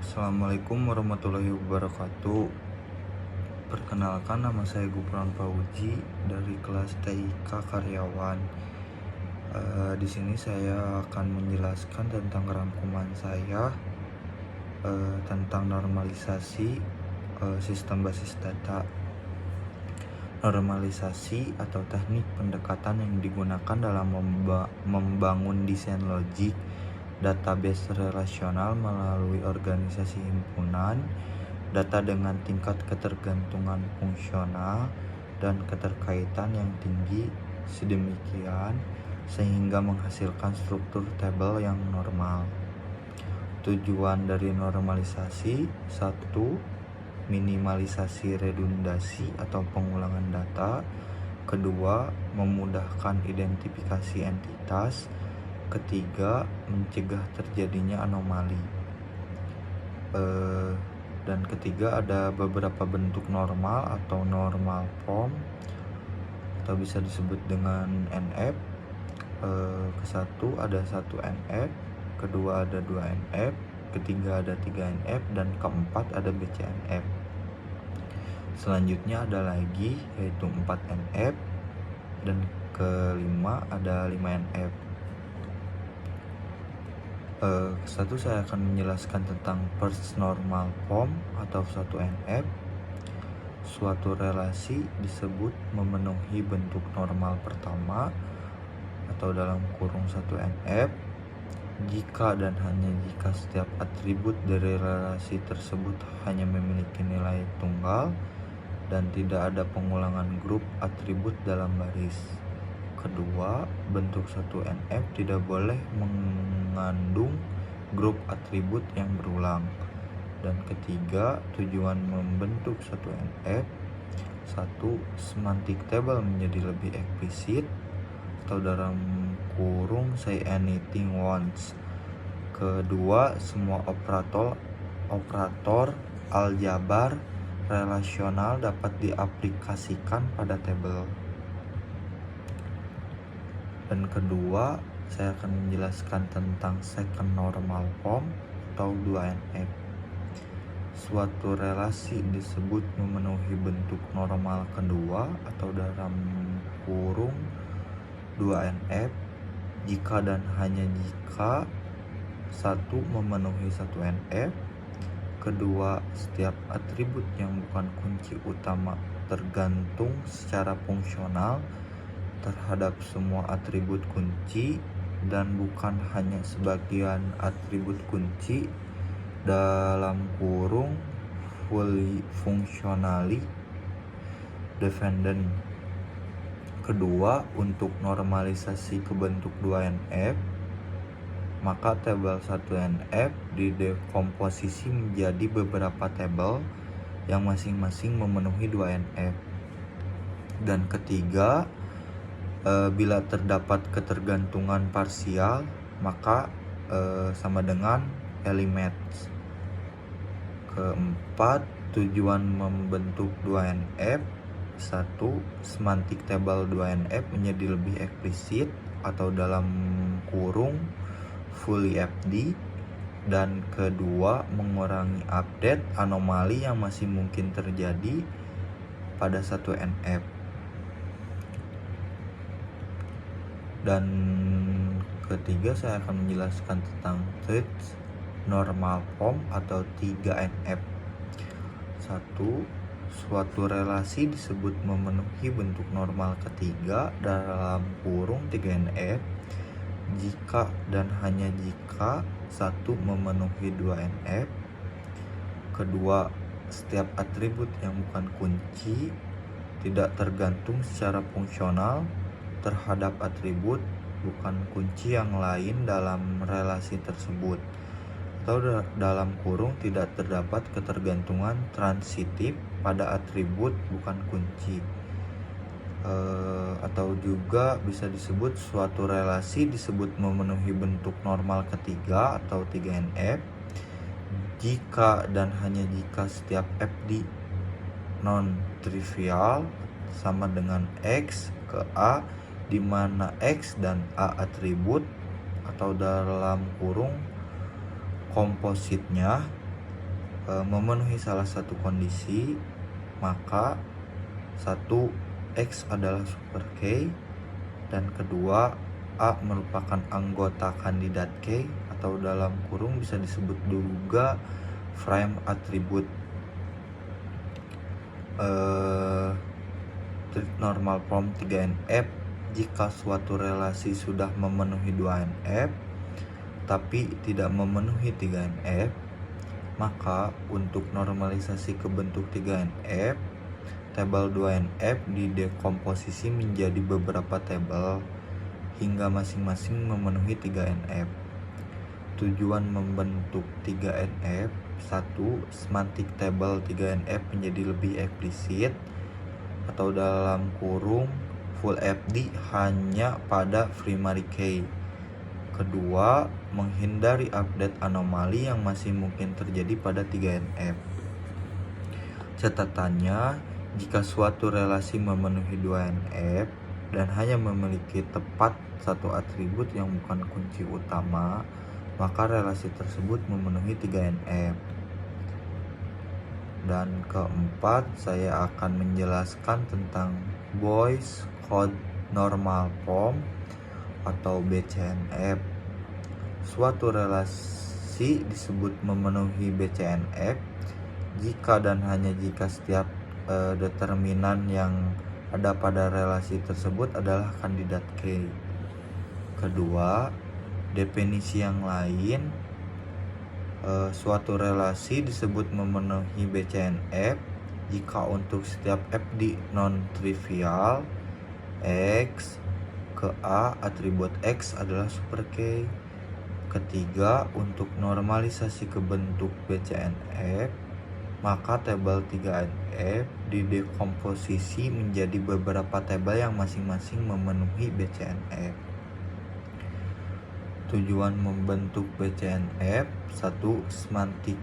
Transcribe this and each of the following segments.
Assalamualaikum warahmatullahi wabarakatuh. Perkenalkan, nama saya Gufron Fauzi dari kelas TIK Karyawan. Di sini saya akan menjelaskan tentang rangkuman saya tentang normalisasi sistem basis data. Normalisasi atau teknik pendekatan yang digunakan dalam membangun desain logik database relasional melalui organisasi himpunan data dengan tingkat ketergantungan fungsional dan keterkaitan yang tinggi sedemikian sehingga menghasilkan struktur tabel yang normal. Tujuan dari normalisasi: 1. Minimalisasi redundasi atau pengulangan data. Kedua, memudahkan identifikasi entitas. Ketiga, mencegah terjadinya anomali. Dan ketiga, ada beberapa bentuk normal atau normal form atau bisa disebut dengan NF. Kesatu ada 1 NF, kedua ada 2 NF, ketiga ada 3 NF, dan keempat ada BCNF. Selanjutnya ada lagi yaitu 4 NF, dan kelima ada 5 NF. Satu, saya akan menjelaskan tentang first normal form atau 1 NF. Suatu relasi disebut memenuhi bentuk normal pertama atau dalam kurung 1 NF jika dan hanya jika setiap atribut dari relasi tersebut hanya memiliki nilai tunggal dan tidak ada pengulangan grup atribut dalam baris. Kedua, bentuk 1 NF tidak boleh mengandung grup atribut yang berulang. Dan ketiga, tujuan membentuk 1 NF: 1. Semantic table menjadi lebih eksplisit atau dalam kurung say anything once. Kedua, semua operator aljabar relasional dapat diaplikasikan pada tabel. Dan kedua, saya akan menjelaskan tentang second normal form atau 2NF. Suatu relasi disebut memenuhi bentuk normal kedua atau dalam kurung 2NF jika dan hanya jika: 1. Memenuhi 1 NF. Kedua, setiap atribut yang bukan kunci utama tergantung secara fungsional terhadap semua atribut kunci dan bukan hanya sebagian atribut kunci dalam kurung fully functionally dependent. Kedua, untuk normalisasi ke bentuk 2NF, maka tabel 1NF didekomposisi menjadi beberapa tabel yang masing-masing memenuhi 2NF. Dan ketiga, bila terdapat ketergantungan parsial, maka sama dengan elements. Keempat, tujuan membentuk 2NF: 1. Semantic table 2NF menjadi lebih eksplisit atau dalam kurung fully FD. Dan kedua, mengurangi update anomali yang masih mungkin terjadi pada 1 NF. Dan ketiga, saya akan menjelaskan tentang third normal form atau 3 NF. 1. Suatu relasi disebut memenuhi bentuk normal ketiga dalam kurung 3NF jika dan hanya jika: 1. Memenuhi 2NF. Kedua, setiap atribut yang bukan kunci tidak tergantung secara fungsional terhadap atribut bukan kunci yang lain dalam relasi tersebut, atau dalam kurung tidak terdapat ketergantungan transitif pada atribut bukan kunci. Atau juga bisa disebut suatu relasi disebut memenuhi bentuk normal ketiga atau 3NF jika dan hanya jika setiap FD non-trivial sama dengan X ke A, di mana X dan A atribut atau dalam kurung kompositnya memenuhi salah satu kondisi, maka satu X adalah super K, dan kedua A merupakan anggota kandidat K atau dalam kurung bisa disebut juga frame atribut. Trik normal form 3NF: jika suatu relasi sudah memenuhi 2NF tapi tidak memenuhi 3NF, maka untuk normalisasi ke bentuk 3NF, tabel 2NF didekomposisi menjadi beberapa tabel hingga masing-masing memenuhi 3NF. Tujuan membentuk 3NF: 1. Semantik tabel 3NF menjadi lebih eksplisit atau dalam kurung full FD hanya pada primary key. Kedua, menghindari update anomali yang masih mungkin terjadi pada 3NF. Catatannya, jika suatu relasi memenuhi 2NF dan hanya memiliki tepat satu atribut yang bukan kunci utama, maka relasi tersebut memenuhi 3NF. Dan keempat, saya akan menjelaskan tentang Boy's Code Normal Form atau BCNF. Suatu relasi disebut memenuhi BCNF jika dan hanya jika setiap determinan yang ada pada relasi tersebut adalah kandidat K. Kedua, definisi yang lain, suatu relasi disebut memenuhi BCNF jika untuk setiap FD non-trivial X ke A atribut X adalah super K. Ketiga, untuk normalisasi ke bentuk BCNF, maka tabel 3NF didekomposisi menjadi beberapa tabel yang masing-masing memenuhi BCNF. Tujuan membentuk BCNF: 1. Semantik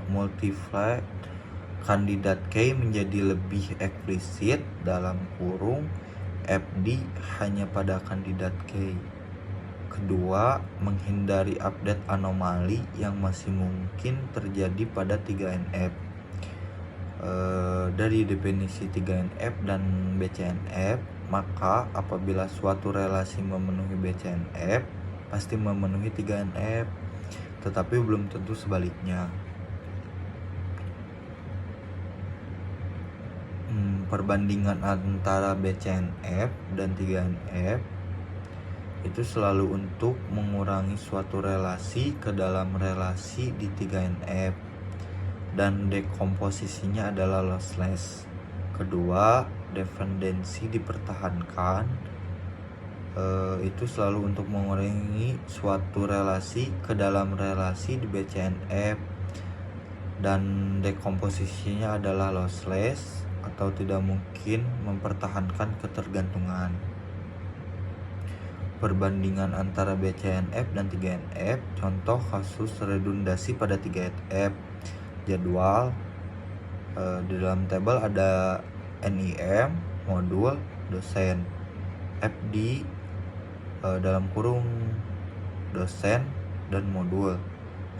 multiply kandidat K menjadi lebih eksplisit dalam kurung FD hanya pada kandidat K. Kedua, menghindari update anomali yang masih mungkin terjadi pada 3NF. Dari definisi 3NF dan BCNF, maka apabila suatu relasi memenuhi BCNF, pasti memenuhi 3NF, tetapi belum tentu sebaliknya. Perbandingan antara BCNF dan 3NF itu selalu untuk mengurangi suatu relasi ke dalam relasi di 3NF, dan dekomposisinya adalah lossless. Kedua, dependensi dipertahankan, itu selalu untuk mengurangi suatu relasi ke dalam relasi di BCNF, dan dekomposisinya adalah lossless atau tidak mungkin mempertahankan ketergantungan. Perbandingan antara BCNF dan 3NF, contoh kasus redundasi pada 3NF. Jadwal, di dalam tabel ada NIM, modul, dosen, FD, dalam kurung dosen dan modul.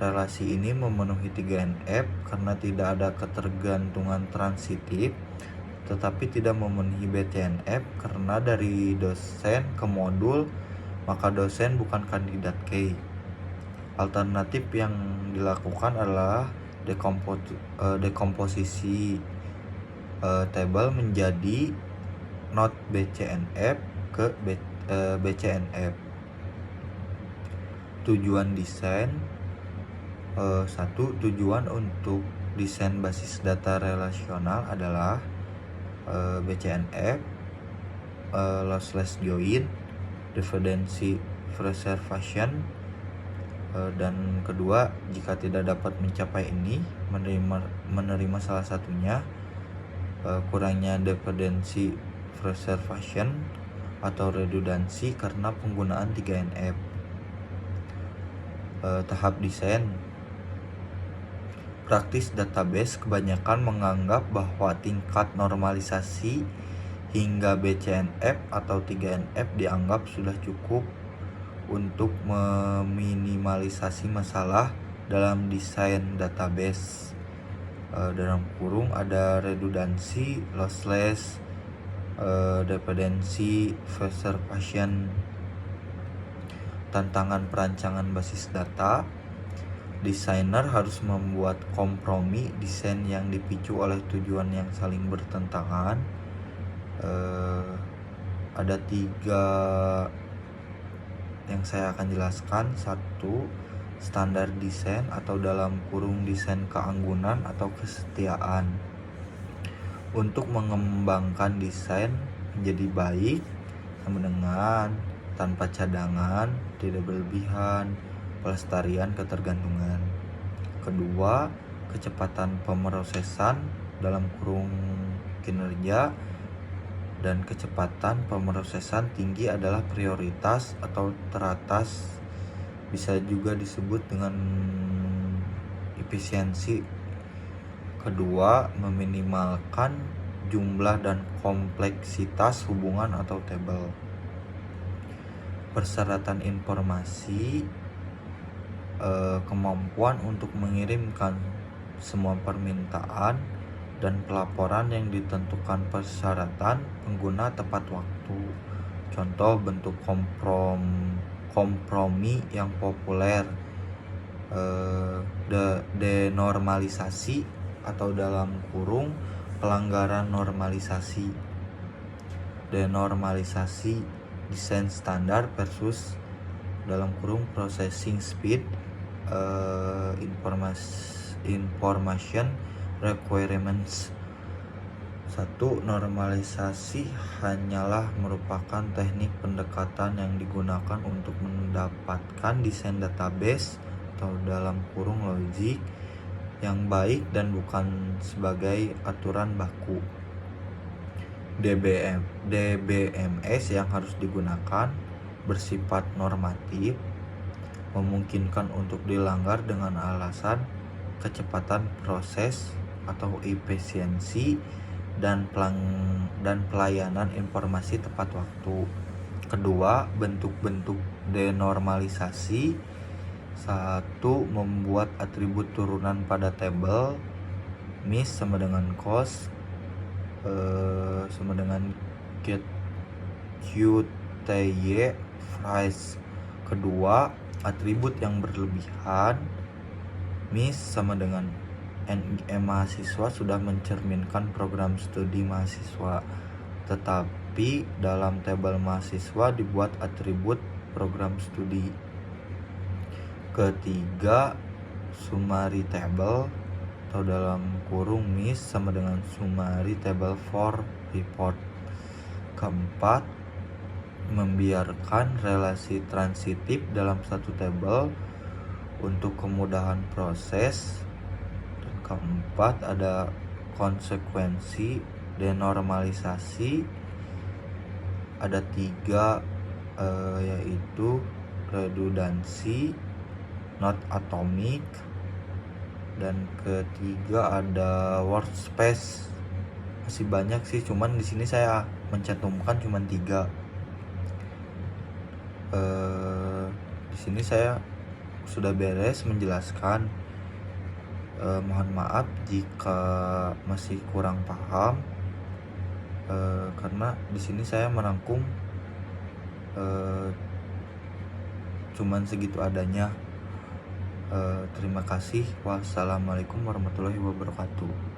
Relasi ini memenuhi 3NF karena tidak ada ketergantungan transitif, tetapi tidak memenuhi BCNF karena dari dosen ke modul, maka dosen bukan kandidat K. Alternatif yang dilakukan adalah dekomposisi tabel menjadi not BCNF ke BCNF. Tujuan desain: 1. Tujuan untuk desain basis data relasional adalah BCNF, lossless join, dependency preservation, dan kedua, jika tidak dapat mencapai ini, menerima salah satunya, kurangnya dependency preservation atau redundansi karena penggunaan 3NF. Tahap desain. Praktis database kebanyakan menganggap bahwa tingkat normalisasi hingga BCNF atau 3NF dianggap sudah cukup untuk meminimalisasi masalah dalam desain database. Dalam kurung ada redundancy, lossless, dependency, preservation. Tantangan perancangan basis data. Desainer harus membuat kompromi desain yang dipicu oleh tujuan yang saling bertentangan. Ada 3 yang saya akan jelaskan. 1. Standar desain atau dalam kurung desain keanggunan atau kesetiaan. Untuk mengembangkan desain menjadi baik sama dengan tanpa cadangan, tidak berlebihan, pelestarian ketergantungan. Kedua, kecepatan pemrosesan dalam kurung kinerja dan kecepatan pemrosesan tinggi adalah prioritas atau teratas, bisa juga disebut dengan efisiensi. Kedua, meminimalkan jumlah dan kompleksitas hubungan atau tabel. Persyaratan informasi, kemampuan untuk mengirimkan semua permintaan dan pelaporan yang ditentukan persyaratan pengguna tepat waktu. Contoh bentuk kompromi yang populer, denormalisasi atau dalam kurung pelanggaran normalisasi. Denormalisasi desain standar versus dalam kurung processing speed, information requirements. 1. Normalisasi hanyalah merupakan teknik pendekatan yang digunakan untuk mendapatkan desain database atau dalam kurung logik yang baik dan bukan sebagai aturan baku. DBMS yang harus digunakan bersifat normatif, memungkinkan untuk dilanggar dengan alasan kecepatan proses atau efisiensi dan pelayanan informasi tepat waktu. Kedua, bentuk-bentuk denormalisasi. 1. Membuat atribut turunan pada tabel. Mis sama dengan cost, sama dengan QTY price. Kedua, atribut yang berlebihan. Mis sama dengan NIM mahasiswa sudah mencerminkan program studi mahasiswa, tetapi dalam tabel mahasiswa dibuat atribut program studi. Ketiga, summary table atau dalam kurung mis sama dengan summary table for report. Keempat, membiarkan relasi transitif dalam satu tabel untuk kemudahan proses. Dan keempat, ada konsekuensi denormalisasi. Ada 3, yaitu redundancy, not atomic, dan ketiga ada workspace. Masih banyak sih, cuman di sini saya mencantumkan cuman 3. Di sini saya sudah beres menjelaskan. Mohon maaf jika masih kurang paham, karena di sini saya merangkum cuman segitu adanya. Terima kasih. Wassalamualaikum warahmatullahi wabarakatuh.